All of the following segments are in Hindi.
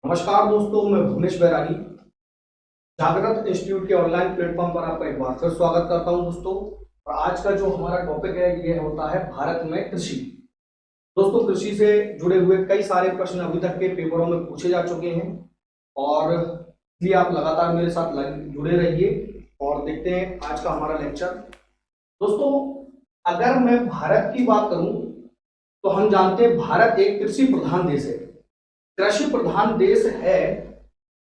नमस्कार दोस्तों, मैं भुवनेश बैरागी जागृत इंस्टीट्यूट के ऑनलाइन प्लेटफॉर्म पर आपका एक बार फिर स्वागत करता हूं दोस्तों। और आज का जो हमारा टॉपिक है ये होता है भारत में कृषि। दोस्तों, कृषि से जुड़े हुए कई सारे प्रश्न अभी तक के पेपरों में पूछे जा चुके हैं और इसलिए आप लगातार मेरे साथ जुड़े रहिए और देखते हैं आज का हमारा लेक्चर। दोस्तों, अगर मैं भारत की बात करूं तो हम जानते हैं भारत एक कृषि प्रधान देश है, कृषि प्रधान देश है,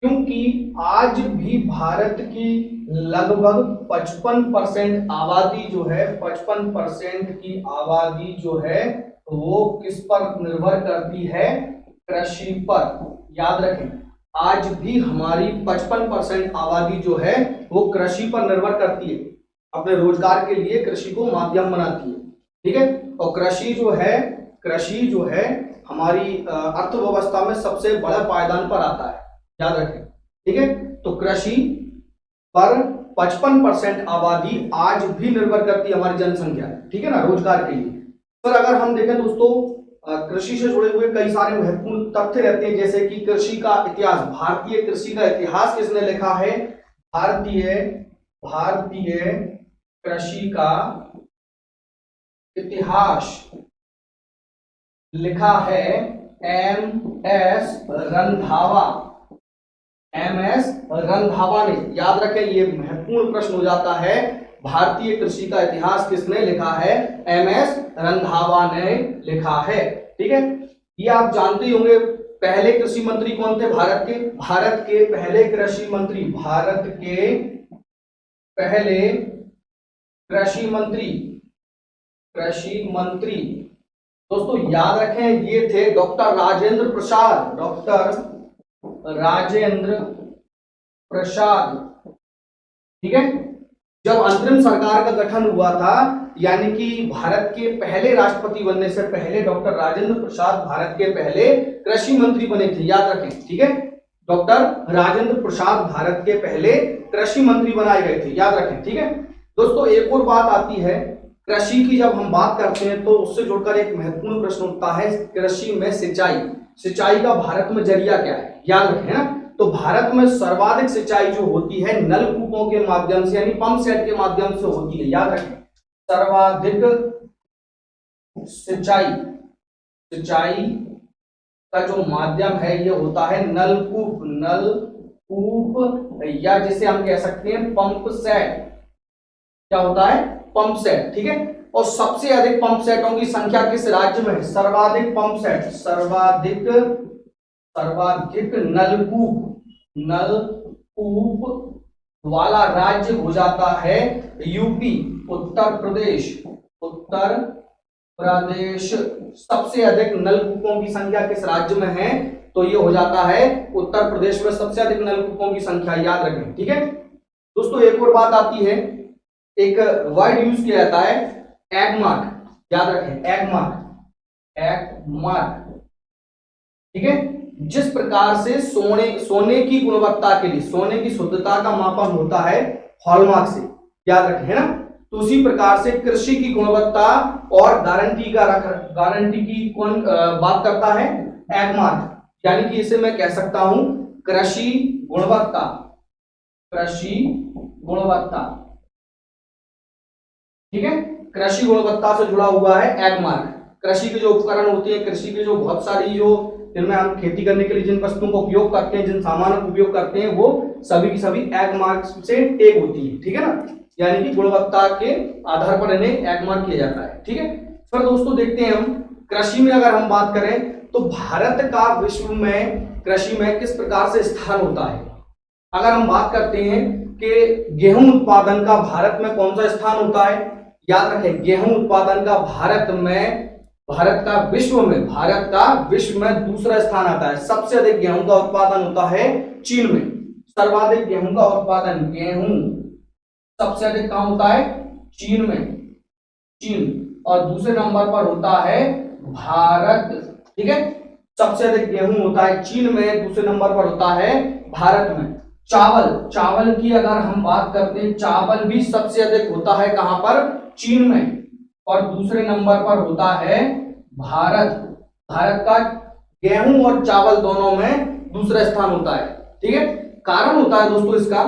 क्योंकि आज भी भारत की लगभग 55% आबादी जो है 55% की आबादी जो है वो किस पर निर्भर करती है? कृषि पर। याद रखें, आज भी हमारी 55% आबादी जो है वो कृषि पर निर्भर करती है, अपने रोजगार के लिए कृषि को माध्यम बनाती है। ठीक है, और कृषि जो है हमारी अर्थव्यवस्था में सबसे बड़ा पायदान पर आता है, याद रखें। ठीक है, तो कृषि पर 55% आबादी आज भी निर्भर करती है हमारी जनसंख्या, ठीक है ना, रोजगार के लिए। पर अगर हम देखें दोस्तों, कृषि से जुड़े हुए कई सारे महत्वपूर्ण तथ्य रहते हैं, जैसे कि कृषि का इतिहास, भारतीय कृषि का इतिहास किसने लिखा है? भारतीय कृषि का इतिहास लिखा है एम.एस. रंधावा। एम.एस. रंधावा ने। याद रखें, ये महत्वपूर्ण प्रश्न हो जाता है, भारतीय कृषि का इतिहास किसने लिखा है? एम.एस. रंधावा ने लिखा है। ठीक है, ये आप जानते ही होंगे। पहले कृषि मंत्री कौन थे भारत के? भारत के पहले कृषि मंत्री दोस्तों याद रखें, ये थे डॉक्टर राजेंद्र प्रसाद। ठीक है, जब अंतरिम सरकार का गठन हुआ था, यानी कि भारत के पहले राष्ट्रपति बनने से पहले डॉक्टर राजेंद्र प्रसाद भारत के पहले कृषि मंत्री बने थे। याद रखें, ठीक है, डॉक्टर राजेंद्र प्रसाद भारत के पहले कृषि मंत्री बनाए गए थे, याद रखें। ठीक है दोस्तों, एक और बात आती है कृषि की, जब हम बात करते हैं तो उससे जुड़कर एक महत्वपूर्ण प्रश्न उठता है, कृषि में सिंचाई का भारत में जरिया क्या है? याद रखें ना, तो भारत में सर्वाधिक सिंचाई जो होती है नलकूपों के माध्यम से, यानी पंप सेट के माध्यम से होती है। याद रखें, सर्वाधिक सिंचाई का जो माध्यम है ये होता है नलकूप या जिसे हम कह सकते हैं पंप सेट। क्या होता है? Pump set. ठीक है, और सबसे अधिक पंप सेटों की संख्या किस राज्य में है? सर्वाधिक पंप सेट, सर्वाधिक नलकूप वाला राज्य हो जाता है यूपी, उत्तर प्रदेश। सबसे अधिक नलकूपों की संख्या किस राज्य में है? तो ये हो जाता है उत्तर प्रदेश में सबसे अधिक नलकूपों की संख्या। याद रखें। ठीक है दोस्तों, एक और बात आती है, एक वर्ड यूज किया जाता है एगमार्क। याद रखें, एगमार्क। ठीक है, जिस प्रकार से सोने की गुणवत्ता के लिए सोने की शुद्धता का मापन होता है हॉलमार्क से, याद रखें, है ना, तो उसी प्रकार से कृषि की गुणवत्ता और गारंटी की कौन बात करता है? एगमार्क। यानी कि इसे मैं कह सकता हूं कृषि गुणवत्ता। ठीक है, कृषि गुणवत्ता से जुड़ा हुआ है एगमार्क। कृषि के जो उपकरण होते हैं, कृषि के जो बहुत सारी जो जिनमें हम खेती करने के लिए जिन वस्तुओं का उपयोग करते हैं, जिन सामानों का उपयोग करते हैं, वो सभी की सभी एगमार्क से टैग होती है। ठीक है ना, यानी कि गुणवत्ता के आधार पर इन्हें एगमार्क किया जाता है। ठीक है, फिर दोस्तों देखते हैं हम कृषि में अगर हम बात करें तो भारत का विश्व में कृषि में किस प्रकार से स्थान होता है। अगर हम बात करते हैं कि गेहूं उत्पादन का भारत में कौन सा स्थान होता है? याद रखें, गेहूं उत्पादन का भारत का विश्व में दूसरा स्थान आता है। सबसे अधिक गेहूं का उत्पादन होता है चीन में। सर्वाधिक गेहूं का उत्पादन सबसे अधिक कहां होता है? चीन में। और दूसरे नंबर पर होता है भारत। ठीक है, सबसे अधिक गेहूं होता है चीन में, दूसरे नंबर पर होता है भारत में। चावल की अगर हम बात करते हैं, चावल भी सबसे अधिक होता है कहां पर? चीन में, और दूसरे नंबर पर होता है भारत। भारत का गेहूं और चावल दोनों में दूसरा स्थान होता है। ठीक है, कारण होता है दोस्तों इसका,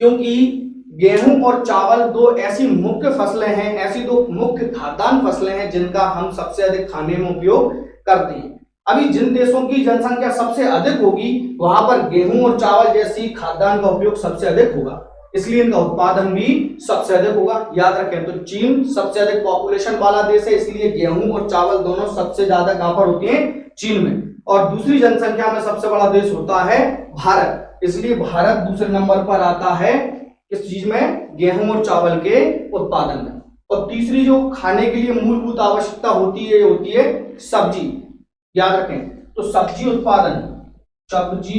क्योंकि गेहूं और चावल दो ऐसी मुख्य फसलें हैं, ऐसी दो मुख्य खाद्यान्न फसलें हैं जिनका हम सबसे अधिक खाने में उपयोग करते हैं। अभी जिन देशों की जनसंख्या सबसे अधिक होगी वहां पर गेहूं और चावल जैसी खाद्यान्न का उपयोग सबसे अधिक होगा, इसलिए इनका उत्पादन भी सबसे अधिक होगा। याद रखें, तो चीन सबसे अधिक पॉपुलेशन वाला देश है, इसलिए गेहूं और चावल दोनों सबसे ज्यादा कहां पर होती हैं? चीन में। और दूसरी जनसंख्या में सबसे बड़ा देश होता है भारत, इसलिए भारत दूसरे नंबर पर आता है किस चीज में? गेहूं और चावल के उत्पादन में। और तीसरी जो खाने के लिए मूलभूत आवश्यकता होती है सब्जी। याद रखें, तो सब्जी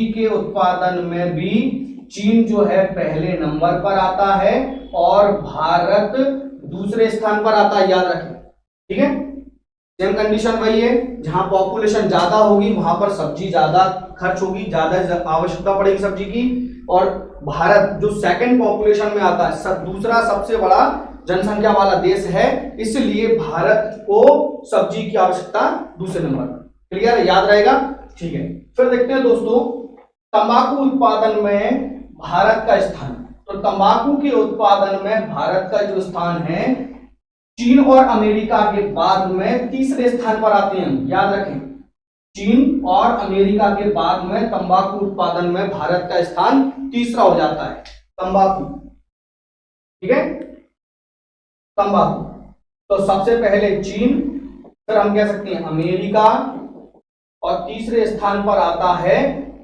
के उत्पादन में भी चीन जो है पहले नंबर पर आता है और भारत दूसरे स्थान पर आता है। याद रखें, ठीक है, सेम कंडीशन वही है, जहां पॉपुलेशन ज्यादा होगी वहां पर सब्जी ज्यादा खर्च होगी, ज्यादा आवश्यकता पड़ेगी सब्जी की। और भारत जो सेकंड पॉपुलेशन में आता है, दूसरा सबसे बड़ा जनसंख्या वाला देश है, इसलिए भारत को सब्जी की आवश्यकता दूसरे नंबर पर। क्लियर है? याद रहेगा। ठीक है, फिर देखते हैं दोस्तों तंबाकू उत्पादन में भारत का स्थान। तो तंबाकू के उत्पादन में भारत का जो स्थान है, चीन और अमेरिका के बाद में तीसरे स्थान पर आते हैं। याद रखें, चीन और अमेरिका के बाद में तंबाकू उत्पादन में भारत का स्थान तीसरा हो जाता है। तंबाकू, ठीक है, तंबाकू तो सबसे पहले चीन, फिर हम कह सकते हैं अमेरिका, और तीसरे स्थान पर आता है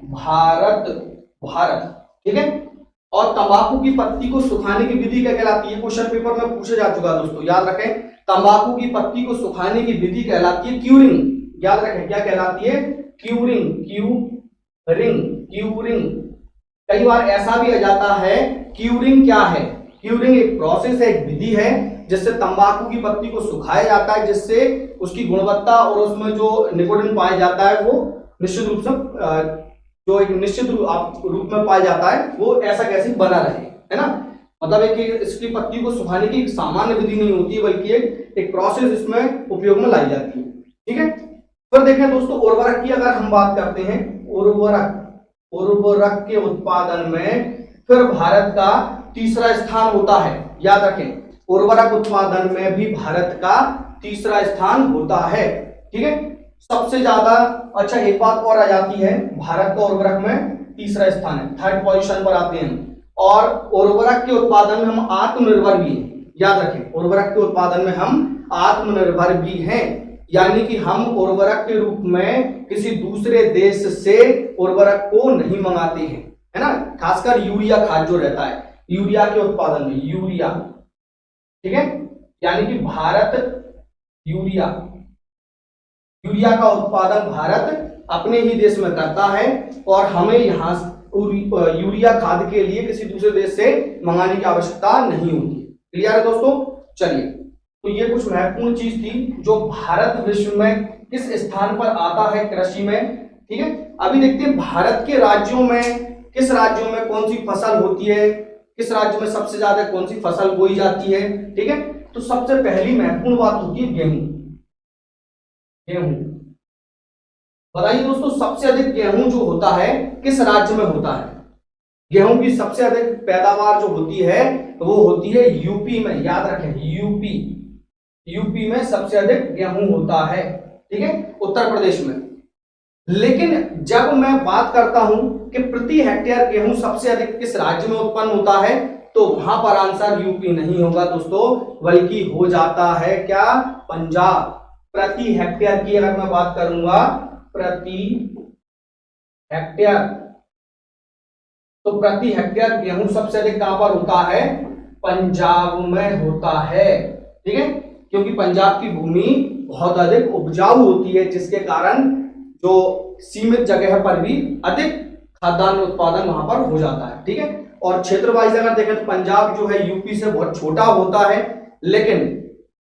भारत। ठीक है, और तंबाकू की पत्ती को सुखाने की विधि क्या कहलाती है? क्वेश्चन पेपर में पूछा जा चुका है दोस्तों। याद रखें, तंबाकू की पत्ती को सुखाने की विधि कहलाती है क्यूरिंग। याद रखें, क्या कहलाती है? क्यूरिंग। क्यूरिंग। कई बार ऐसा भी आ जाता है, क्यूरिंग क्या है? क्यूरिंग एक प्रोसेस है, एक विधि है जिससे तंबाकू की पत्ती को सुखाया जाता है, जिससे उसकी गुणवत्ता और उसमें जो निकोटिन पाया जाता है वो निश्चित रूप से जो एक निश्चित रूप में पाया जाता है वो ऐसा कैसे बना रहे, है ना। मतलब है कि इसकी पत्ती को सुखाने की एक सामान्य विधि नहीं होती है, बल्कि एक प्रोसेस इसमें उपयोग में लाई जाती है। ठीक है, फिर देखें दोस्तों उर्वरक की अगर हम बात करते हैं, उर्वरक के उत्पादन में फिर भारत का तीसरा स्थान होता है। याद रखें, उर्वरक उत्पादन में भी भारत का तीसरा स्थान होता है। ठीक है, सबसे ज्यादा। अच्छा, एक बात और आ जाती है, भारत का उर्वरक में तीसरा स्थान है, थर्ड पोजीशन पर आते हैं। और उर्वरक के उत्पादन में हम आत्मनिर्भर भी हैं। याद रखें, उर्वरक के उत्पादन में हम आत्मनिर्भर भी हैं, यानी कि हम उर्वरक के रूप में किसी दूसरे देश से उर्वरक को नहीं मंगाते हैं, है ना। खासकर यूरिया खाद जो रहता है, यूरिया के उत्पादन में यूरिया, ठीक है, यानी कि भारत यूरिया का उत्पादन भारत अपने ही देश में करता है और हमें यहां यूरिया खाद के लिए किसी दूसरे देश से मंगाने की आवश्यकता नहीं होती। क्लियर है दोस्तों? चलिए, तो ये कुछ महत्वपूर्ण चीज थी जो भारत विश्व में किस स्थान पर आता है कृषि में। ठीक है, अभी देखते हैं भारत के राज्यों में, किस राज्यों में कौन सी फसल होती है, किस राज्य में सबसे ज्यादा कौन सी फसल बोई जाती है। ठीक है, तो सबसे पहली महत्वपूर्ण बात होती है गेहूं। बताइए दोस्तों, सबसे अधिक गेहूं जो होता है किस राज्य में होता है? गेहूं की सबसे अधिक पैदावार जो होती है वो होती है यूपी में। याद रखें, यूपी में सबसे अधिक गेहूं होता है। ठीक है, उत्तर प्रदेश में। लेकिन जब मैं बात करता हूं कि प्रति हेक्टेयर गेहूं सबसे अधिक किस राज्य में उत्पन्न होता है, तो वहां पर आंसर यूपी नहीं होगा दोस्तों, बल्कि हो जाता है क्या? पंजाब। प्रति हेक्टेयर की अगर मैं बात करूंगा, प्रति हेक्टेयर, तो प्रति हेक्टेयर गेहूं सबसे अधिक कहां पर होता है? पंजाब में होता है। ठीक है, क्योंकि पंजाब की भूमि बहुत अधिक उपजाऊ होती है, जिसके कारण जो सीमित जगह पर भी अधिक खाद्यान्न उत्पादन वहां पर हो जाता है। ठीक है, और क्षेत्र वाइज अगर देखें तो पंजाब जो है यूपी से बहुत छोटा होता है, लेकिन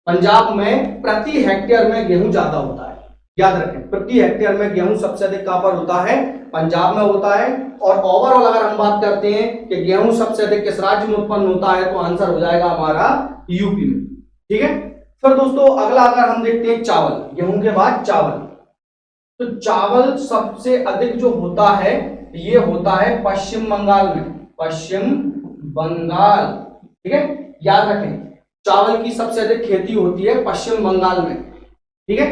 पंजाब में प्रति हेक्टेयर में गेहूं ज्यादा होता है। याद रखें, प्रति हेक्टेयर में गेहूं सबसे अधिक कहां पर होता है? पंजाब में होता है। और ओवरऑल अगर हम बात करते हैं कि गेहूं सबसे अधिक किस राज्य में उत्पन्न होता है, तो आंसर हो जाएगा हमारा यूपी में। ठीक है, फिर दोस्तों अगला अगर हम देखते हैं चावल, गेहूं के बाद चावल। तो चावल सबसे अधिक जो होता है ये होता है पश्चिम बंगाल में, पश्चिम बंगाल। ठीक है, याद रखें चावल की सबसे अधिक खेती होती है पश्चिम बंगाल में। ठीक है,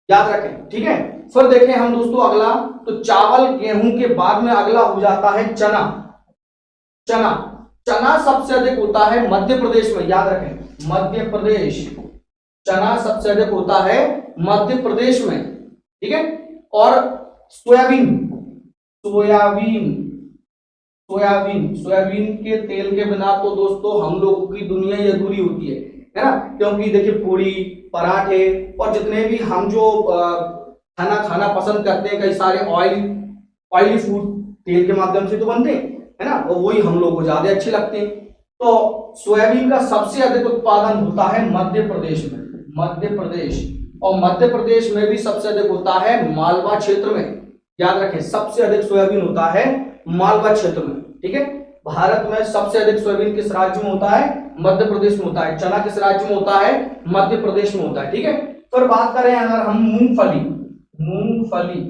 याद रखें। ठीक है, फिर देखें हम दोस्तों अगला, तो चावल गेहूं के बाद में अगला हो जाता है चना। चना, चना सबसे अधिक होता है मध्य प्रदेश में, याद रखें मध्य प्रदेश। चना सबसे अधिक होता है मध्य प्रदेश में। ठीक है, और सोयाबीन, सोयाबीन, सोयाबीन, सोयाबीन के तेल के बिना तो दोस्तों हम लोगों की दुनिया ही अधूरी होती है ना। क्योंकि देखिए पूरी, पराठे और जितने भी हम जो खाना खाना पसंद करते हैं, कई सारे ऑयली फूड तेल के माध्यम से तो बनते हैं, है ना, और वही हम लोग को ज्यादा अच्छे लगते हैं। तो सोयाबीन का सबसे अधिक उत्पादन होता है मध्य प्रदेश में, मध्य प्रदेश। और मध्य प्रदेश में भी सबसे अधिक होता है मालवा क्षेत्र में, याद रखें सबसे अधिक सोयाबीन होता है मालवा क्षेत्र में। ठीक है, भारत में सबसे अधिक सोयाबीन किस राज्य में होता है? मध्य प्रदेश में होता है। चना किस राज्य में होता है? मध्य प्रदेश में होता है। ठीक है, फिर बात करें अगर हम मूंगफली, मूंगफली,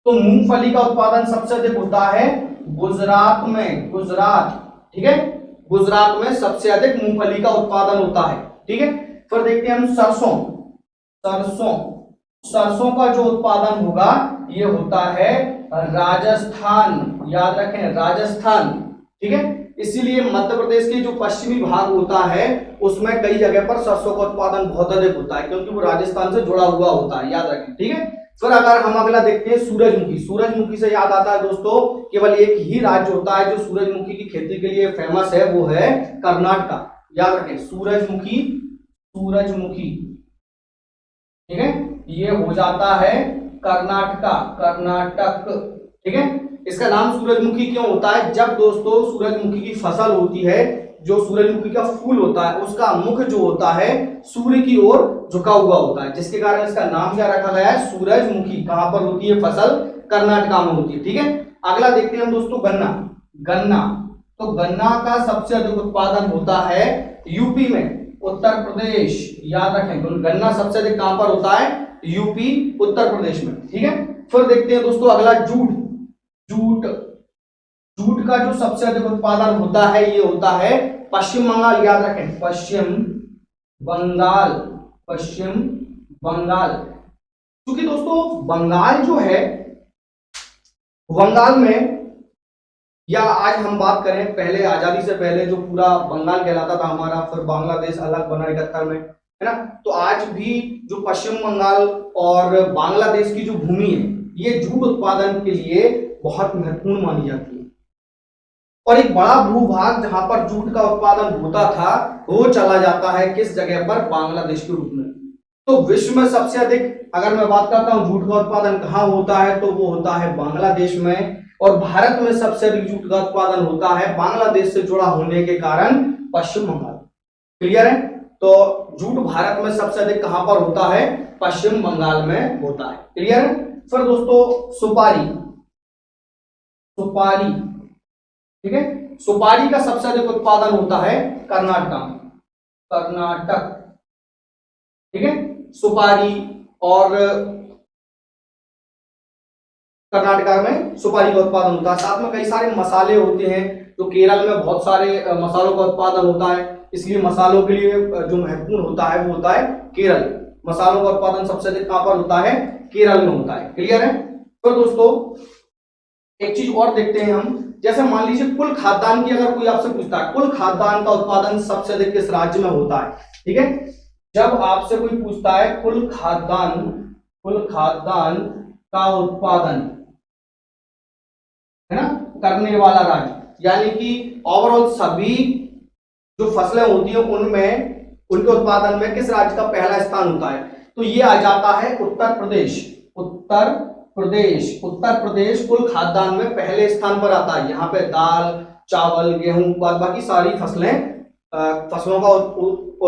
तो मूंगफली का उत्पादन सबसे अधिक होता है गुजरात में, गुजरात। ठीक है, गुजरात में सबसे अधिक मूंगफली का उत्पादन होता है। ठीक है, फिर देखते हैं हम सरसों, सरसों, सरसों का जो उत्पादन होगा ये होता है राजस्थान, याद रखें राजस्थान। ठीक है, इसीलिए मध्य प्रदेश के जो पश्चिमी भाग होता है उसमें कई जगह पर सरसों का उत्पादन बहुत अधिक होता है, क्योंकि वो राजस्थान से जुड़ा हुआ होता है, याद रखें। ठीक है, फिर अगर हम अगला देखते हैं सूरजमुखी, सूरजमुखी से याद आता है दोस्तों केवल एक ही राज्य होता है जो सूरजमुखी की खेती के लिए फेमस है, वो है कर्नाटक, याद रखें सूरजमुखी, सूरजमुखी। ठीक है, ये हो जाता है कर्नाटका, कर्नाटक। ठीक है, इसका नाम सूरजमुखी क्यों होता है? जब दोस्तों सूरजमुखी की फसल होती है, जो सूरजमुखी का फूल होता है उसका मुख जो होता है सूर्य की ओर झुका हुआ होता है, जिसके कारण इसका नाम क्या रखा गया है? सूरजमुखी। कहां पर होती है फसल? कर्नाटका में होती है। ठीक है, अगला देखते हैं हम दोस्तों गन्ना, गन्ना। तो गन्ना का सबसे अधिक उत्पादन होता है यूपी में, उत्तर प्रदेश, याद रखें गन्ना सबसे अधिक कहां पर होता है? यूपी, उत्तर प्रदेश में। ठीक है, फिर देखते हैं दोस्तों अगला जूट, जूट, जूट का जो सबसे अधिक उत्पादन होता है ये होता है पश्चिम बंगाल, याद रखें पश्चिम बंगाल, पश्चिम बंगाल। क्योंकि दोस्तों बंगाल जो है, बंगाल में, या आज हम बात करें पहले आजादी से पहले जो पूरा बंगाल कहलाता था हमारा, फिर बांग्लादेश अलग बना 71 में, है ना। तो आज भी जो पश्चिम बंगाल और बांग्लादेश की जो भूमि है ये जूट उत्पादन के लिए बहुत महत्वपूर्ण मानी जाती है। और एक बड़ा भूभाग जहां पर जूट का उत्पादन होता था वो चला जाता है किस जगह पर? बांग्लादेश के रूप में। तो विश्व में सबसे अधिक अगर मैं बात करता हूं जूट का उत्पादन कहां होता है तो वो होता है बांग्लादेश में। और भारत में सबसे अधिक जूट का उत्पादन होता है बांग्लादेश से जुड़ा होने के कारण पश्चिम बंगाल। क्लियर है? तो जूट भारत में सबसे अधिक कहां पर होता है? पश्चिम बंगाल में होता है। क्लियर है? फिर दोस्तों सुपारी, सुपारी। ठीक है, सुपारी का सबसे अधिक उत्पादन होता है कर्नाटक में, कर्नाटक। ठीक है, सुपारी और कर्नाटक में सुपारी का उत्पादन होता है। साथ में कई सारे मसाले होते हैं, तो केरल में बहुत सारे मसालों का उत्पादन होता है, इसलिए मसालों के लिए जो महत्वपूर्ण होता है वो होता है केरल। मसालों का उत्पादन सबसे अधिक कहां पर होता है? केरल में होता है। क्लियर है? तो दोस्तों एक चीज और देखते हैं हम, जैसे मान लीजिए कुल खाद्यान्न की अगर कोई आपसे पूछता है कुल खाद्यान्न का उत्पादन सबसे अधिक किस राज्य में होता है? ठीक है, जब आपसे कोई पूछता है कुल खाद्यान्न, कुल खाद्यान्न का उत्पादन, है ना, करने वाला राज्य, यानी कि ओवरऑल सभी जो फसलें होती हैं उनमें उनके उत्पादन में किस राज्य का पहला स्थान होता है? तो ये आ जाता है उत्तर प्रदेश, उत्तर प्रदेश। उत्तर प्रदेश कुल खाद्यान्न में पहले स्थान पर आता है। यहाँ पे दाल, चावल, गेहूं, बाकी सारी फसलों का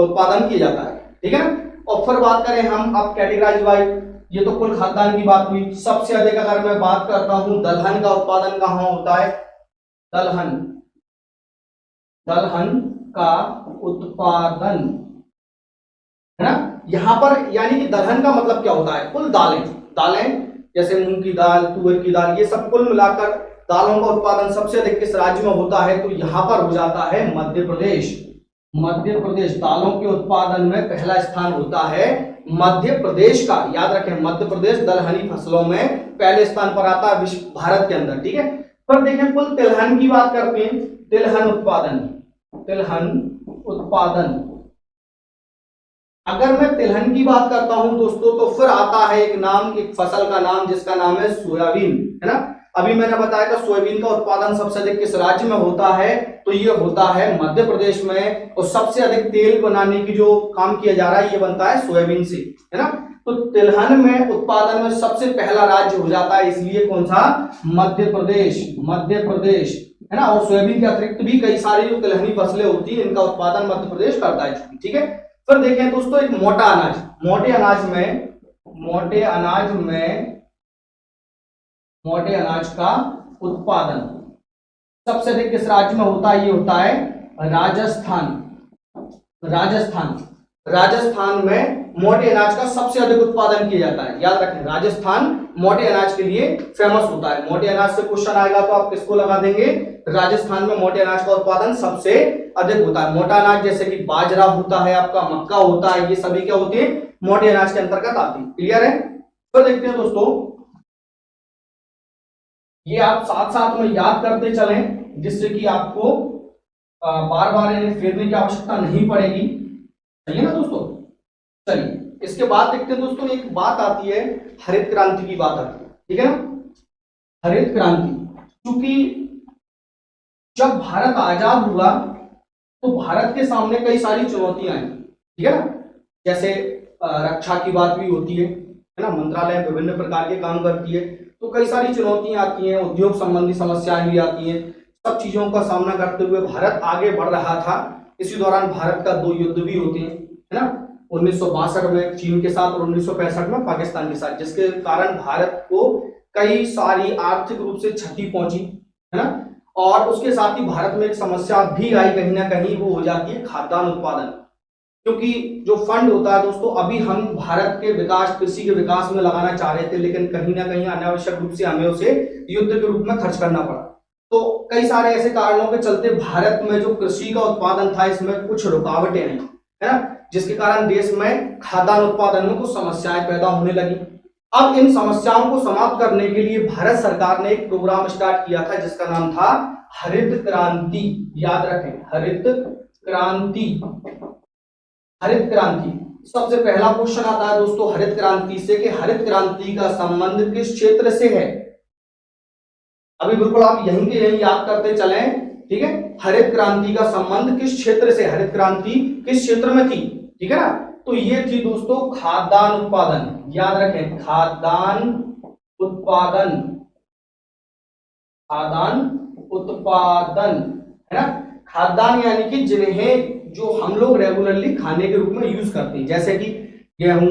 उत्पादन किया जाता है। ठीक है ना। और फिर बात करें हम अब कैटेगराइज वाइज, ये तो कुल खाद्यान्न की बात हुई। सबसे अधिक अगर मैं बात करता हूं दलहन का उत्पादन कहां होता है? दलहन, दलहन का उत्पादन, है ना, यहां पर, यानी कि दलहन का मतलब क्या होता है? कुल दालें, दालें जैसे मूंग की दाल, तुअर की दाल, ये सब कुल मिलाकर दालों का उत्पादन सबसे अधिक किस राज्य में होता है? तो यहाँ पर हो जाता है मध्य प्रदेश। मध्य प्रदेश दालों के उत्पादन में पहला स्थान होता है मध्य प्रदेश का। याद रखें, मध्य प्रदेश दलहनी फसलों में पहले स्थान पर आता है विश्व भारत के अंदर। ठीक है, पर देखें कुल तिलहन की बात करते हैं, तिलहन उत्पादन, तिलहन उत्पादन, अगर मैं तिलहन की बात करता हूं दोस्तों तो फिर आता है एक नाम, एक फसल का नाम जिसका नाम है सोयाबीन, है ना। अभी मैंने बताया था सोयाबीन का उत्पादन सबसे अधिक किस राज्य में होता है? तो ये होता है मध्य प्रदेश में, और सबसे अधिक तेल बनाने की जो काम किया जा रहा है ये बनता है सोयाबीन से, है ना। तो तिलहन में उत्पादन में सबसे पहला राज्य हो जाता है, इसलिए कौन सा? मध्य प्रदेश, मध्य प्रदेश, है ना। और सोयाबीन के अतिरिक्त भी कई सारी जो तिलहनी फसलें होती है इनका उत्पादन मध्य प्रदेश करता है। ठीक है, फिर देखें दोस्तों एक मोटा अनाज, मोटे अनाज में, मोटे अनाज में, मोटे अनाज का उत्पादन सबसे अधिक किस राज्य में होता है? ये होता है राजस्थान, राजस्थान, राजस्थान में मोटे अनाज का सबसे अधिक उत्पादन किया जाता है। याद रखें, राजस्थान मोटे अनाज के लिए फेमस होता है। मोटे अनाज से क्वेश्चन आएगा तो आप किसको लगा देंगे? राजस्थान में मोटे अनाज का उत्पादन सबसे अधिक होता है। मोटा अनाज जैसे कि बाजरा होता है, आपका मक्का होता है, ये सभी क्या होते हैं? मोटे अनाज के अंतर्गत आते हैं। क्लियर है? तो देखते हैं दोस्तों, ये आप साथ साथ में याद करते चलें जिससे कि आपको बार बार इन्हें फेरने की आवश्यकता नहीं पड़ेगी। सही है ना दोस्तों? चलिए इसके बाद देखते हैं दोस्तों, एक बात आती है हरित क्रांति की बात आती है। ठीक है ना, हरित क्रांति, क्योंकि जब भारत आजाद हुआ तो भारत के सामने कई सारी चुनौतियां आई। ठीक है ना, जैसे रक्षा की बात भी होती है ना, मंत्रालय विभिन्न प्रकार के काम करती है, तो कई सारी चुनौतियां आती हैं, उद्योग संबंधी समस्याएं भी आती हैं। सब चीजों का सामना करते हुए भारत आगे बढ़ रहा था। इसी दौरान भारत का 2 युद्ध भी होते हैं, है ना, 1962 में चीन के साथ और 1965 में पाकिस्तान के साथ, जिसके कारण भारत को कई सारी आर्थिक रूप से क्षति पहुंची, है ना। और उसके साथ ही भारत में एक समस्या भी आई कहीं ना कहीं, वो हो जाती है खाद्यान्न उत्पादन, क्योंकि जो फंड होता है दोस्तों, अभी हम भारत के विकास, कृषि के विकास में लगाना चाह रहे थे, लेकिन कहीं ना कहीं अनावश्यक रूप से हमें उसे युद्ध के रूप में खर्च करना पड़ा। तो कई सारे ऐसे कारणों के चलते भारत में जो कृषि का उत्पादन था इसमें कुछ रुकावटें आई, है ना, जिसके कारण देश में खाद्यान्न उत्पादन में कुछ समस्याएं पैदा होने लगी। अब इन समस्याओं को समाप्त करने के लिए भारत सरकार ने एक प्रोग्राम स्टार्ट किया था जिसका नाम था हरित क्रांति। याद रखें, हरित क्रांति, हरित क्रांति। सबसे पहला क्वेश्चन आता है दोस्तों हरित क्रांति से कि हरित क्रांति का संबंध किस क्षेत्र से है? अभी बिल्कुल आप यहीं के यहीं याद करते चलें। ठीक है, हरित क्रांति का संबंध किस क्षेत्र से, हरित क्रांति किस क्षेत्र में थी? ठीक है ना, तो ये थी दोस्तों खाद्यान्न उत्पादन। याद रखें, खाद्यान्न उत्पादन, खाद्यान्न उत्पादन, है ना। खाद्यान्न यानी कि जिन्हें जो हम लोग रेगुलरली खाने के रूप में यूज करते हैं, जैसे कि गेहूं,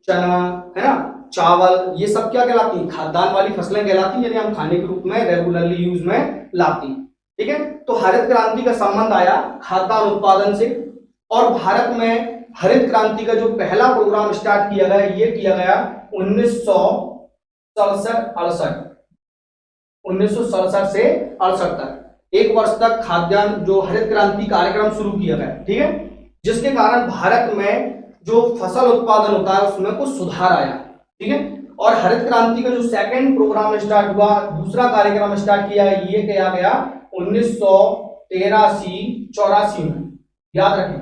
चना, है ना, चावल, ये सब क्या कहलाती हैं? खाद्यान्न वाली फसलें कहलाती हैं, जिन्हें हम खाने के रूप में रेगुलरली यूज में लाती हैं। ठीक है, तो हरित क्रांति का संबंध आया खाद्यान्न उत्पादन से, और भारत में हरित क्रांति का जो पहला प्रोग्राम स्टार्ट किया गया, ये किया गया 1967 से 68 तक, 1 वर्ष तक खाद्यान्न जो हरित क्रांति कार्यक्रम शुरू किया गया। ठीक है, जिसके कारण भारत में जो फसल उत्पादन होता है उसमें कुछ सुधार आया। ठीक है, और हरित क्रांति का जो सेकंड प्रोग्राम स्टार्ट हुआ, दूसरा कार्यक्रम स्टार्ट किया, ये किया गया 1983-84 में। याद रखें,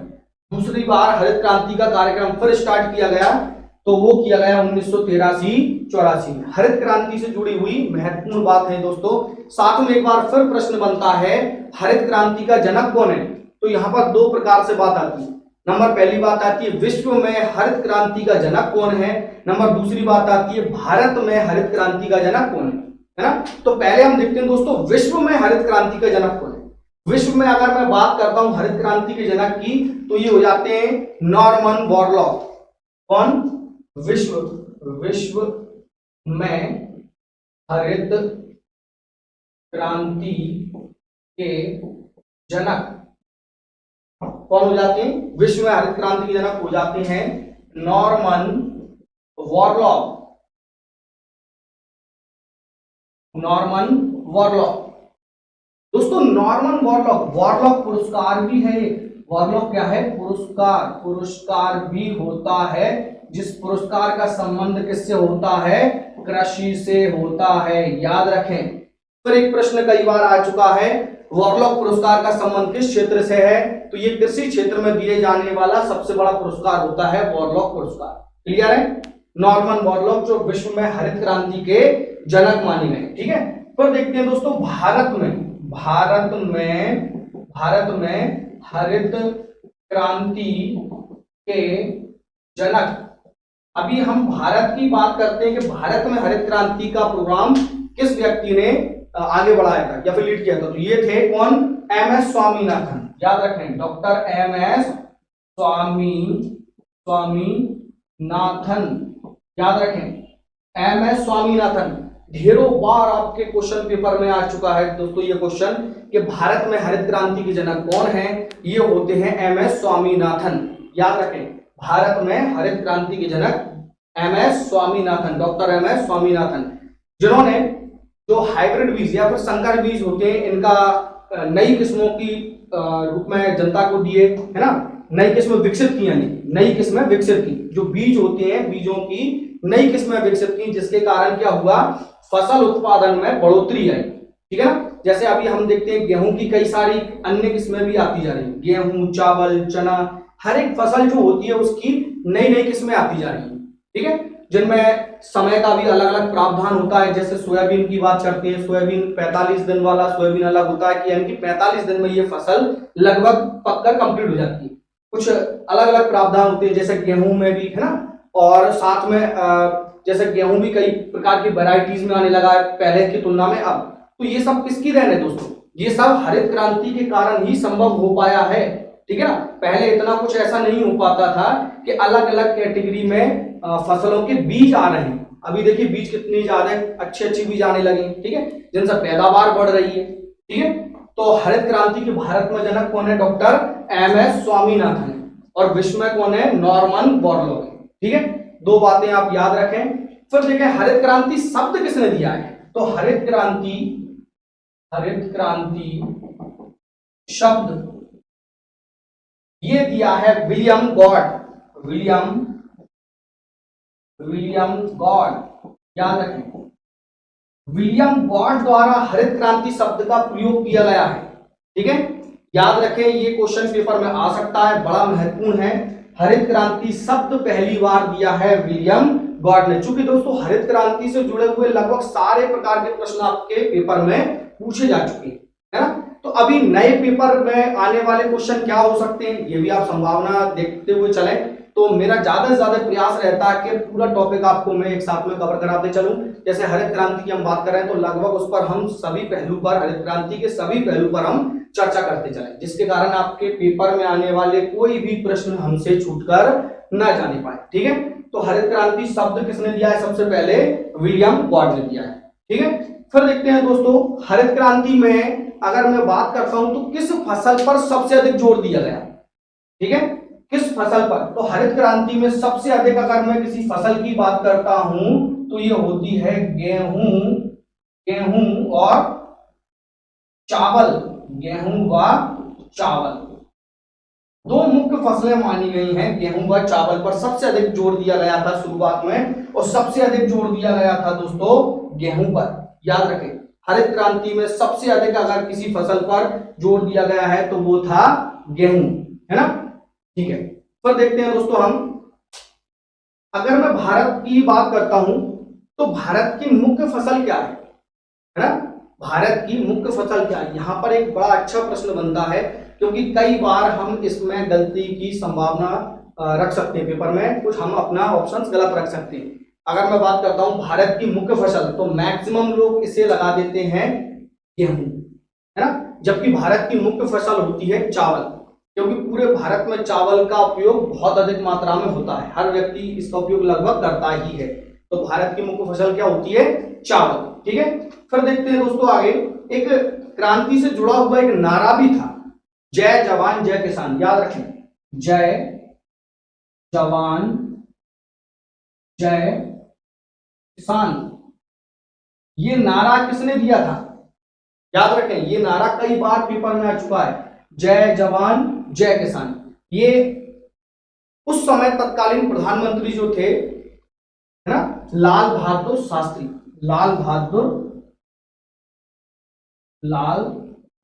दूसरी बार हरित क्रांति का कार्यक्रम फिर स्टार्ट किया गया, तो वो किया गया 1983-84 में। हरित क्रांति से जुड़ी हुई महत्वपूर्ण बात है दोस्तों। साथ में एक बार फिर प्रश्न बनता है हरित क्रांति का जनक कौन है? तो यहाँ पर 2 प्रकार से बात आती है। नंबर पहली बात आती है विश्व में हरित क्रांति का जनक कौन है, नंबर दूसरी बात आती है भारत में हरित क्रांति का जनक कौन है ना। तो पहले हम देखते हैं दोस्तों विश्व में हरित क्रांति का जनक कौन है। विश्व में अगर मैं बात करता हूं हरित क्रांति के जनक की, तो ये हो जाते हैं नॉर्मन बोरलॉग। कौन? विश्व में हरित क्रांति के जनक कौन हो जाते हैं? विश्व में हरित क्रांति के जनक हो जाते हैं नॉर्मन बोरलॉग। Norman Borlaug. दोस्तों नॉर्मन बोरलॉग, बोरलॉग पुरस्कार भी है। बोरलॉग क्या है? पुरस्कार, पुरस्कार भी होता है, जिस पुरस्कार का संबंध किससे होता है? कृषि से होता है, याद रखें। फिर एक प्रश्न कई बार आ चुका है, बोरलॉग पुरस्कार का संबंध किस क्षेत्र से है? तो ये कृषि क्षेत्र में दिए जाने वाला सबसे बड़ा पुरस्कार होता है बोरलॉग पुरस्कार। क्लियर है? नॉर्मन बोरलॉग जो विश्व में हरित क्रांति के जनक माने गए। ठीक है, फिर देखते हैं दोस्तों भारत में हरित क्रांति के जनक। अभी हम भारत की बात करते हैं कि भारत में हरित क्रांति का प्रोग्राम किस व्यक्ति ने आगे बढ़ाया था या फिर लीड किया था? तो ये थे कौन? M S Swaminathan. याद रखें, डॉक्टर एम एस स्वामीनाथन। याद रखें, एम एस स्वामीनाथन। ढेरों बार आपके क्वेश्चन पेपर में आ चुका है दोस्तों ये क्वेश्चन कि भारत में हरित क्रांति के जनक कौन हैं? ये होते हैं एम एस स्वामीनाथन। याद रखें, भारत में हरित क्रांति के जनक M S Swaminathan, doctor M S Swaminathan, जिन्होंने जो हाइब्रिड बीज या फिर संकर बीज होते हैं इनका नई किस्मों की रूप में जनता को दिए, है ना, नई किस्में विकसित की, यानी नई किस्में विकसित की। जो बीज होते हैं बीजों की नई किस्में विकसित की, जिसके कारण क्या हुआ? फसल उत्पादन में बढ़ोतरी आई। ठीक है ना, जैसे अभी हम देखते हैं गेहूं की कई सारी अन्य किस्में भी आती जा रही है, गेहूं, चावल, चना, हर एक फसल जो होती है उसकी नई नई किस्में आती जा रही है। ठीक है, जिनमें समय का भी अलग अलग प्रावधान होता है। जैसे सोयाबीन की बात करते हैं, सोयाबीन 45 दिन वाला सोयाबीन अलग होता है कि यानी कि 45 दिन में ये फसल लगभग पककर कंप्लीट हो जाती है। कुछ अलग अलग प्रावधान होते हैं, जैसे गेहूं में भी, है ना, और साथ में जैसे गेहूं भी कई प्रकार की वैरायटीज में आने लगा है पहले की तुलना में अब। तो ये सब किसकी देन है दोस्तों? ये सब हरित क्रांति के कारण ही संभव हो पाया है। ठीक है ना, पहले इतना कुछ ऐसा नहीं हो पाता था कि अलग अलग कैटेगरी में फसलों के बीज आ रहे हैं। अभी देखिए बीज कितनी ज्यादा अच्छी अच्छी बीज आने लगी, ठीक है, जिनसे पैदावार बढ़ रही है। ठीक है, तो हरित क्रांति के भारत में जनक कौन है? Doctor M S Swaminathan. और विश्व में कौन है? Norman Borlaug. ठीक है, दो बातें आप याद रखें। फिर देखें हरित क्रांति शब्द किसने दिया है? तो हरित क्रांति शब्द ये दिया है विलियम गॉड। विलियम गॉड, याद रखें, विलियम गॉड द्वारा हरित क्रांति शब्द का प्रयोग किया गया है। ठीक है, याद रखें, ये क्वेश्चन पेपर में आ सकता है, बड़ा महत्वपूर्ण है। हरित क्रांति शब्द पहली बार दिया है विलियम गॉड ने। चूंकि दोस्तों हरित क्रांति से जुड़े हुए लगभग सारे प्रकार के प्रश्न आपके पेपर में पूछे जा चुके हैं, है ना। तो अभी नए पेपर में आने वाले क्वेश्चन क्या हो सकते हैं, ये भी आप संभावना देखते हुए चलें। तो मेरा ज्यादा से ज्यादा प्रयास रहता है कि पूरा टॉपिक आपको मैं एक साथ में कवर कराते चलूं। जैसे हरित क्रांति की हम बात कर रहे हैं तो लगभग उस पर हम सभी पहलू पर, हरित क्रांति के सभी पहलू पर हम चर्चा करते चलें, जिसके कारण आपके पेपर में आने वाले कोई भी प्रश्न हमसे छूटकर न जाने पाए। ठीक है, तो हरित क्रांति शब्द किसने दिया है? सबसे पहले विलियम गॉड ने दिया है। ठीक है, फिर देखते हैं दोस्तों हरित क्रांति में अगर मैं बात करता हूं तो किस फसल पर सबसे अधिक जोर दिया गया? ठीक है, किस फसल पर? तो हरित क्रांति में सबसे अधिक अगर मैं किसी फसल की बात करता हूं तो ये होती है गेहूं और चावल। गेहूं व चावल दो मुख्य फसलें मानी गई हैं। गेहूं व चावल पर सबसे अधिक जोर दिया गया था शुरुआत में, और सबसे अधिक जोर दिया गया था दोस्तों गेहूं पर। याद रखें, हरित क्रांति में सबसे अधिक अगर किसी फसल पर जोर दिया गया है तो वो था गेहूं, है ना। ठीक है, फिर देखते हैं दोस्तों हम, अगर मैं भारत की बात करता हूं तो भारत की मुख्य फसल क्या है ना, भारत की मुख्य फसल क्या है? यहां पर एक बड़ा अच्छा प्रश्न बनता है, क्योंकि कई बार हम इसमें गलती की संभावना रख सकते हैं पेपर में, कुछ हम अपना ऑप्शंस गलत रख सकते हैं। अगर मैं बात करता हूं भारत की मुख्य फसल तो मैक्सिमम लोग इसे लगा देते हैं गेहूं, है ना, जबकि भारत की मुख्य फसल होती है चावल, क्योंकि पूरे भारत में चावल का उपयोग बहुत अधिक मात्रा में होता है, हर व्यक्ति इसका उपयोग लगभग करता ही है। तो भारत की मुख्य फसल क्या होती है? चावल। ठीक है, फिर देखते हैं दोस्तों आगे, एक क्रांति से जुड़ा हुआ एक नारा भी था, जय जवान जय किसान। याद रखें, जय जवान जय किसान। ये नारा किसने दिया था? याद रखें, ये नारा कई बार पेपर में आ चुका है, जय जवान जय किसान। ये उस समय तत्कालीन प्रधानमंत्री जो थे, है ना, लाल बहादुर शास्त्री, लाल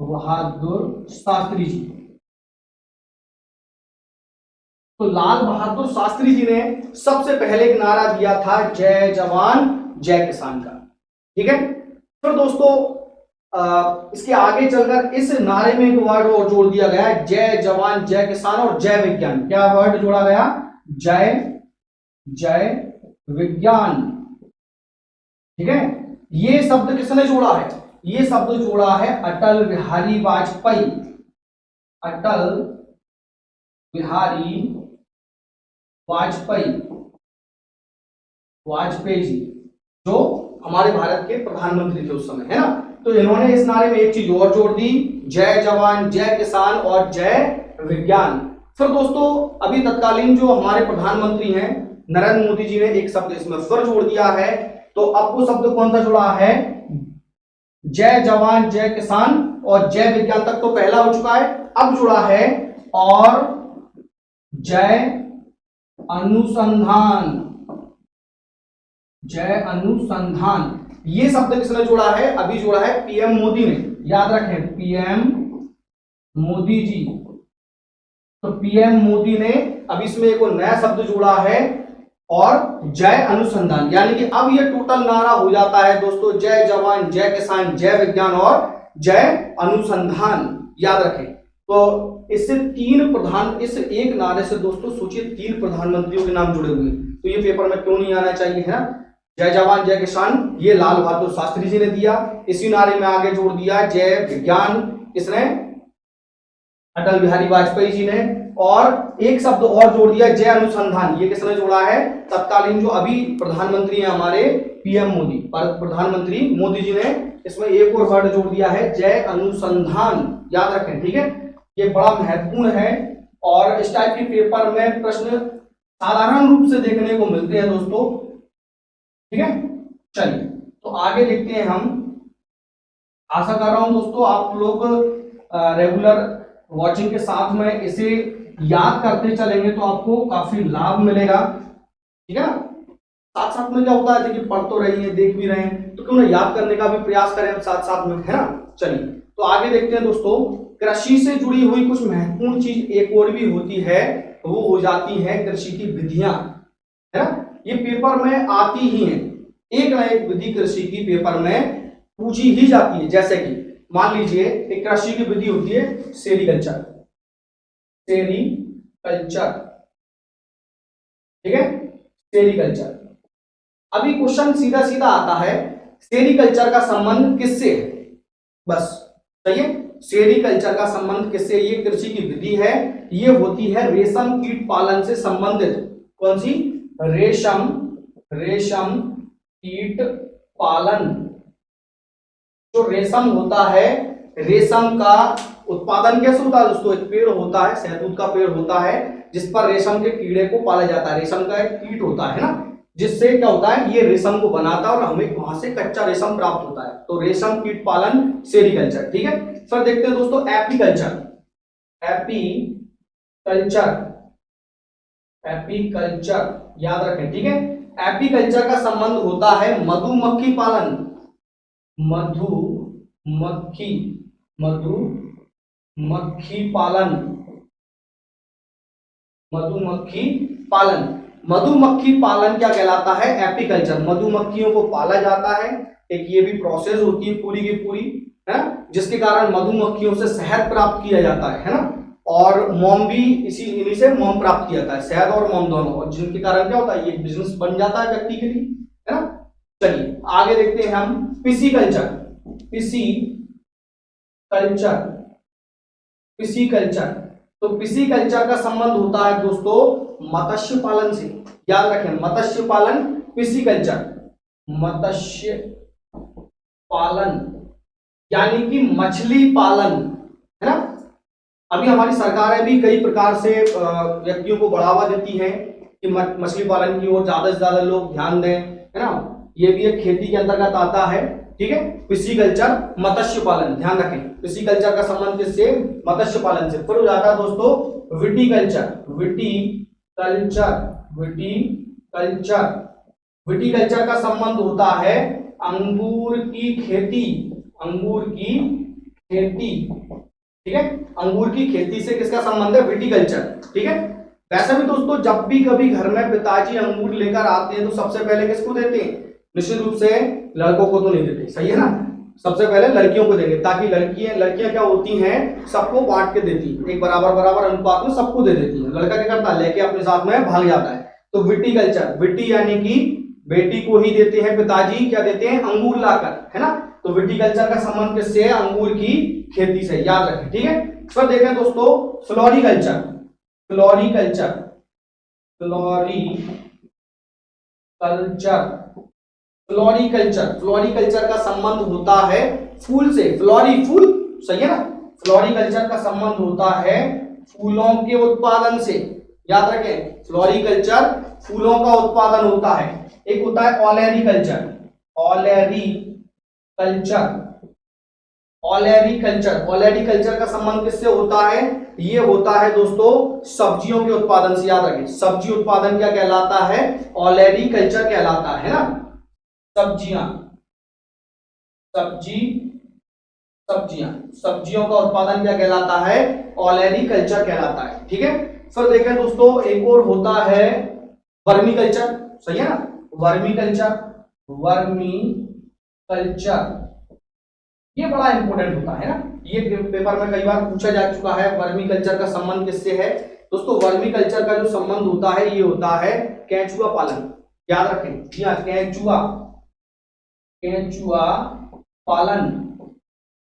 बहादुर शास्त्री जी। तो लाल बहादुर शास्त्री जी ने सबसे पहले एक नारा दिया था, जय जवान जय किसान का। ठीक है, फिर दोस्तों इसके आगे चलकर इस नारे में एक वर्ड और जोड़ दिया गया है, जय जवान जय किसान और जय विज्ञान। क्या वर्ड जोड़ा गया? जय विज्ञान। ठीक है, ये शब्द किसने जोड़ा है? ये शब्द जोड़ा है अटल बिहारी वाजपेयी, अटल बिहारी वाजपेयी जी, जो हमारे भारत के प्रधानमंत्री थे उस समय, है ना। तो इन्होंने इस नारे में एक चीज और जोड़ दी, जय जवान जय किसान और जय विज्ञान। फिर दोस्तों अभी तत्कालीन जो हमारे प्रधानमंत्री हैं नरेंद्र मोदी जी ने एक शब्द इसमें फिर जोड़ दिया है। तो अब वो शब्द कौन सा जुड़ा है? जय जवान जय किसान और जय विज्ञान तक तो पहला हो चुका है, अब जुड़ा है और जय अनुसंधान, जय अनुसंधान। ये शब्द किसने जोड़ा है? अभी जोड़ा है पीएम मोदी ने। याद रखें, पीएम मोदी जी। तो पीएम मोदी ने अब इसमें एक नया शब्द जोड़ा है और जय अनुसंधान, यानी कि अब ये टोटल नारा हो जाता है दोस्तों, जय जवान जय किसान जय विज्ञान और जय अनुसंधान। याद रखें, तो इससे इस एक नारे से दोस्तों सोचिए 3 प्रधानमंत्रियों के नाम जुड़े हुए। तो ये पेपर में क्यों नहीं आना चाहिए, है ना। जय जवान जय किसान ये लाल बहादुर शास्त्री जी ने दिया, इसी नारे में आगे जोड़ दिया जय विज्ञान, किसने? अटल बिहारी वाजपेयी जी ने। और एक शब्द और जोड़ दिया जय अनुसंधान, ये किसने जोड़ा है? तत्कालीन जो अभी प्रधानमंत्री हैं हमारे पीएम मोदी, प्रधानमंत्री मोदी जी ने इसमें एक और वर्ड जोड़ दिया है, जय अनुसंधान। याद रखें, ठीक है, ये बड़ा महत्वपूर्ण है और इस टाइप के पेपर में प्रश्न साधारण रूप से देखने को मिलते हैं दोस्तों। ठीक है, चलिए तो आगे देखते हैं हम। आशा कर रहा हूं दोस्तों आप लोग रेगुलर वॉचिंग के साथ में इसे याद करते चलेंगे तो आपको काफी लाभ मिलेगा। ठीक है, साथ साथ में क्या होता है कि पढ़ तो रही है, देख भी रहे हैं, तो क्यों ना याद करने का भी प्रयास करें हम साथ साथ में, है ना। चलिए तो आगे देखते हैं दोस्तों। कृषि से जुड़ी हुई कुछ महत्वपूर्ण चीज एक और भी होती है, वो हो जाती है कृषि की विधियां, है ना। ये पेपर में आती ही है, एक ना एक विधि कृषि की पेपर में पूछी ही जाती है। जैसे कि मान लीजिए एक कृषि की विधि होती है सेरीकल्चर, ठीक है, सेरीकल्चर। अभी क्वेश्चन सीधा सीधा आता है, सेरीकल्चर का संबंध किससे है? बस सही है, सेरीकल्चर का संबंध किससे? ये कृषि की विधि है, ये होती है रेशम कीट पालन से संबंधित। कौन सी? रेशम कीट पालन। जो रेशम होता है, रेशम का उत्पादन कैसे होता है दोस्तों? एक पेड़ होता है, शहतूत का पेड़ होता है जिस पर रेशम के कीड़े को पाला जाता है। रेशम का एक कीट होता है ना, जिससे क्या होता है, ये रेशम को बनाता है और हमें वहां से कच्चा रेशम प्राप्त होता है। तो रेशम कीट पालन सेरीकल्चर। ठीक है, फिर देखते हैं दोस्तों एपीकल्चर। एपीकल्चर याद रखें, ठीक है। एपीकल्चर का संबंध होता है मधुमक्खी पालन, मधुमक्खी पालन। मधुमक्खी पालन क्या कहलाता है? एपीकल्चर। मधुमक्खियों को पाला जाता है, एक ये भी प्रोसेस होती है पूरी की पूरी, है, जिसके कारण मधुमक्खियों से शहद प्राप्त किया जाता है ना। और मोम भी इन्हीं से मोम प्राप्त किया जाता है, शहद और मोम दोनों, और जिनके कारण क्या होता है, ये बिजनेस बन जाता है व्यक्ति के लिए, है ना। चलिए आगे देखते हैं हम पिसीकल्चर। तो पिसीकल्चर का संबंध होता है दोस्तों मत्स्य पालन से। याद रखें, मत्स्य पालन, पिसीकल्चर, मत्स्य पालन यानी कि मछली पालन, है ना। अभी हमारी सरकारें भी कई प्रकार से व्यक्तियों को बढ़ावा देती हैं कि मछली पालन की ओर ज्यादा से ज्यादा लोग ध्यान दें, है ना। ये भी एक खेती के अंतर्गत आता है, ठीक है। पिसीकल्चर मत्स्य पालन, ध्यान रखें पिसीकल्चर का संबंध किससे, मत्स्य पालन से। फिर हो जाता है दोस्तों विटीकल्चर, विटीकल्चर का संबंध होता है अंगूर की खेती, ठीक है। अंगूर की खेती से किसका संबंध है, विटीकल्चर, ठीक है। वैसे भी दोस्तों जब भी कभी घर में पिताजी अंगूर लेकर आते हैं तो सबसे पहले किसको देते हैं, निश्चित रूप से लड़कों को तो नहीं देते, सही है ना, सबसे पहले लड़कियों को देंगे, ताकि लड़कियां क्या होती हैं, सबको बांट के देती हैं, एक बराबर अनुपात में सबको दे देती हैं। लड़का क्या करता है, लेके अपने साथ में भाग जाता है। तो विटीकल्चर, विटी यानी कि बेटी को ही देते हैं पिताजी, क्या देते हैं, अंगूर लाकर, है ना। तो विटीकल्चर का संबंध किससे है, अंगूर की खेती से, याद रखें, ठीक है। फिर देखें दोस्तों फ्लोरिकल्चर का संबंध होता है फूल से, फूल, सही है ना। फ्लोरिकल्चर का संबंध होता है फूलों के उत्पादन से, याद रखें फ्लोरिकल्चर फूलों का उत्पादन होता है। एक होता है ओलेरीकल्चर का संबंध किससे होता है, ये होता है दोस्तों सब्जियों के उत्पादन से, याद रखें सब्जी उत्पादन क्या कहलाता है, ओलेरीकल्चर कहलाता है ना। सब्जियों का उत्पादन क्या कहलाता है, ओलेरीकल्चर कहलाता है, ठीक है। फिर देखें दोस्तों एक और होता है वर्मीकल्चर, सही है ना, वर्मीकल्चर ये बड़ा इंपॉर्टेंट होता है ना, ये पेपर में कई बार पूछा जा चुका है। वर्मीकल्चर का संबंध किससे है दोस्तों, वर्मीकल्चर का जो संबंध होता है ये होता है केंचुआ पालन, याद रखें, केंचुआ पालन,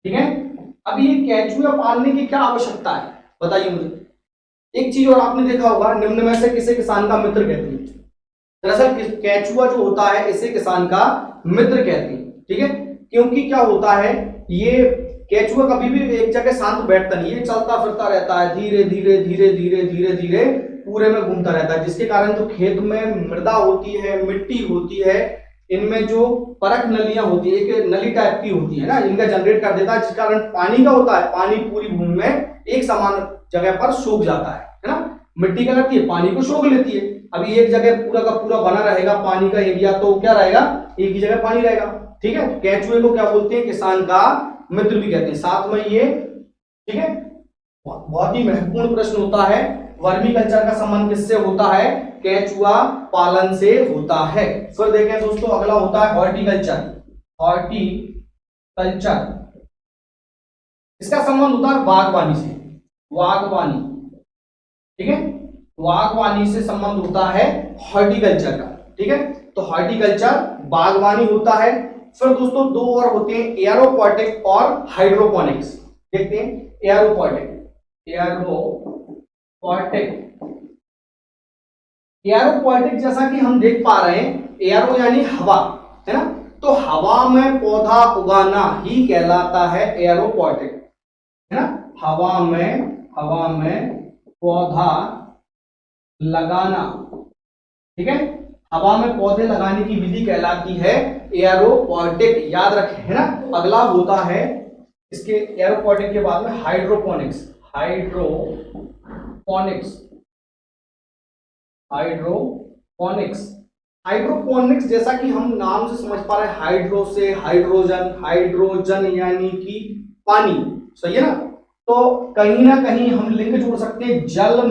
ठीक है। अब ये केंचुआ पालने की क्या आवश्यकता है, बताइए मुझे। एक चीज और आपने देखा होगा, निम्न में से किसे किसान का मित्र कहते हैं, दरअसल केंचुआ जो होता है इसे किसान का मित्र कहते हैं, ठीक है। क्योंकि क्या होता है, ये केंचुआ कभी भी एक जगह शांत बैठता नहीं, ये चलता फिरता रहता है, धीरे धीरे पूरे में घूमता रहता है, जिसके कारण जो खेत में मृदा होती है, मिट्टी होती है, इनमें जो परख नलियां होती है, एक नली टाइप की होती है ना, इनका जनरेट कर देता है, जिस कारण पानी का होता है, पानी पूरी भूमि में एक समान जगह पर सूख जाता है ना। मिट्टी क्या करती है, पानी को सोख लेती है। अभी एक जगह पूरा का पूरा बना रहेगा पानी का एरिया, तो क्या रहेगा, एक ही जगह पानी रहेगा, ठीक है। केंचुए को क्या बोलते हैं, किसान का मित्र भी कहते हैं। साथ में ये, ठीक है, बहुत ही महत्वपूर्ण प्रश्न होता है, वर्मीकल्चर का संबंध किससे होता है, केंचुआ पालन से होता है। फिर देखें दोस्तों अगला होता है हॉर्टिकल्चर, इसका संबंध होता है बागवानी से, ठीक है, बागवानी से संबंध होता है हॉर्टिकल्चर का, ठीक है। तो हॉर्टिकल्चर बागवानी होता है। फिर दोस्तों दो और होते हैं, एरोपोनिक और हाइड्रोपोनिक्स। देखते हैं एरोपोनिक जैसा कि हम देख पा रहे हैं, एरो यानी हवा, है ना, तो हवा में पौधा उगाना ही कहलाता है एरोपोनिक, है ना। हवा में पौधा लगाना, ठीक है, हवा में पौधे लगाने की विधि कहलाती है एरोपोनिक, याद रखें, है ना। अगला होता है इसके एरोपोनिक के बाद में हाइड्रोपोनिक्स, हाइड्रोपोनिक्स जैसा कि हम नाम से समझ पा रहे हैं, हाइड्रो से हाइड्रोजन यानी कि पानी, सही है ना। तो कहीं ना कहीं हम लिंक जोड़ सकते हैं, जल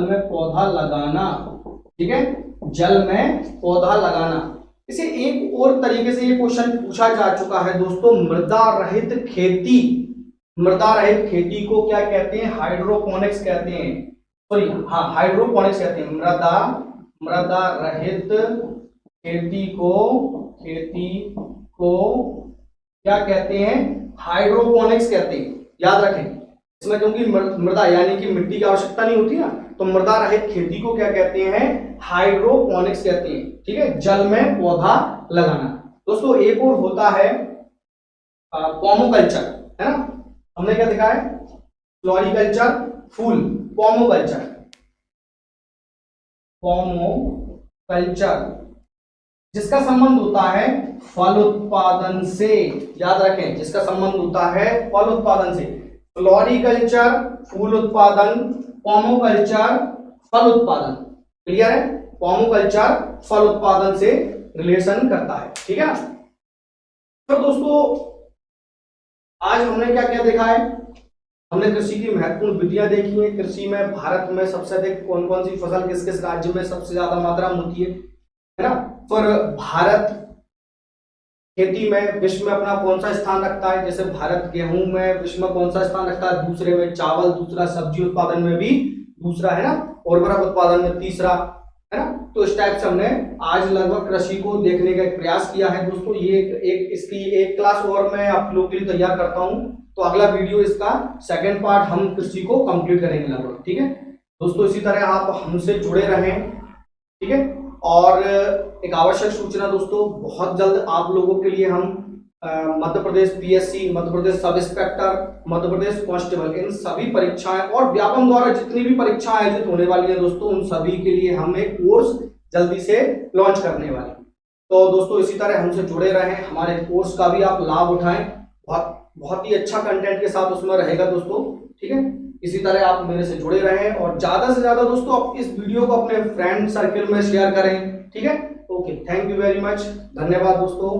में पौधा लगाना, ठीक है, जल में पौधा लगाना। इसे एक और तरीके से ये क्वेश्चन पूछा जा चुका है दोस्तों, मृदा रहित खेती को क्या कहते हैं, हाइड्रोपोनिक्स कहते हैं, सॉरी हाँ हाइड्रोपोनिक्स कहते हैं। मृदा रहित खेती को क्या कहते हैं, हाइड्रोपोनिक्स कहते हैं, याद रखें। इसमें क्योंकि मृदा यानी कि मिट्टी की आवश्यकता नहीं होती ना, तो मृदा रहित खेती को क्या कहते हैं, हाइड्रोपोनिक्स कहते हैं, ठीक है, जल में पौधा लगाना। दोस्तों एक और होता है पोमोकल्चर, है ना, हमने क्या देखा है, फ्लोरिकल्चर फूल, पोमोकल्चर पर्माकल्चर, जिसका संबंध होता है फल उत्पादन से। याद रखें, जिसका संबंध होता है फल उत्पादन से। फ्लोरिकल्चर फूल उत्पादन, पर्माकल्चर फल उत्पादन। क्लियर है? पर्माकल्चर फल उत्पादन से रिलेशन करता है। ठीक है ना? तो दोस्तों आज हमने क्या क्या देखा है? हमने कृषि की महत्वपूर्ण विधियां देखी है। कृषि में भारत में सबसे अधिक कौन कौन सी फसल किस किस राज्य में सबसे ज्यादा मात्रा में होती है ना? पर भारत खेती में विश्व में अपना कौन सा स्थान रखता है? जैसे भारत गेहूं में विश्व में कौन सा स्थान रखता है? दूसरे में चावल, दूसरा सब्जी उत्पादन में भी दूसरा, है ना? उर्वरक उत्पादन में तीसरा, है ना? तो इस टाइप से हमने आज लगभग कृषि को देखने का एक प्रयास किया है दोस्तों। ये एक इसकी एक क्लास और मैं आप लोगों के लिए तैयार करता हूं, तो अगला वीडियो इसका सेकंड पार्ट हम कृषि को कंप्लीट करेंगे लगभग। ठीक है दोस्तों, इसी तरह आप हमसे जुड़े रहें। ठीक है, और एक आवश्यक सूचना दोस्तों, बहुत जल्द आप लोगों के लिए हम Madhya Pradesh PSC, Madhya Pradesh sub inspector, Madhya Pradesh constable, इन सभी परीक्षाएं और व्यापम द्वारा जितनी भी परीक्षाएं आयोजित होने वाली है दोस्तों, उन सभी के लिए हम एक कोर्स जल्दी से लॉन्च करने वाले हैं। तो दोस्तों इसी तरह हमसे जुड़े रहें, हमारे कोर्स का भी आप लाभ उठाएं। बहुत ही अच्छा कंटेंट के साथ उसमें रहेगा दोस्तों। ठीक है, इसी तरह आप मेरे से जुड़े रहें और ज्यादा से ज्यादा दोस्तों आप इस वीडियो को अपने फ्रेंड सर्कल में शेयर करें। ठीक है, okay, thank you very much, धन्यवाद दोस्तों।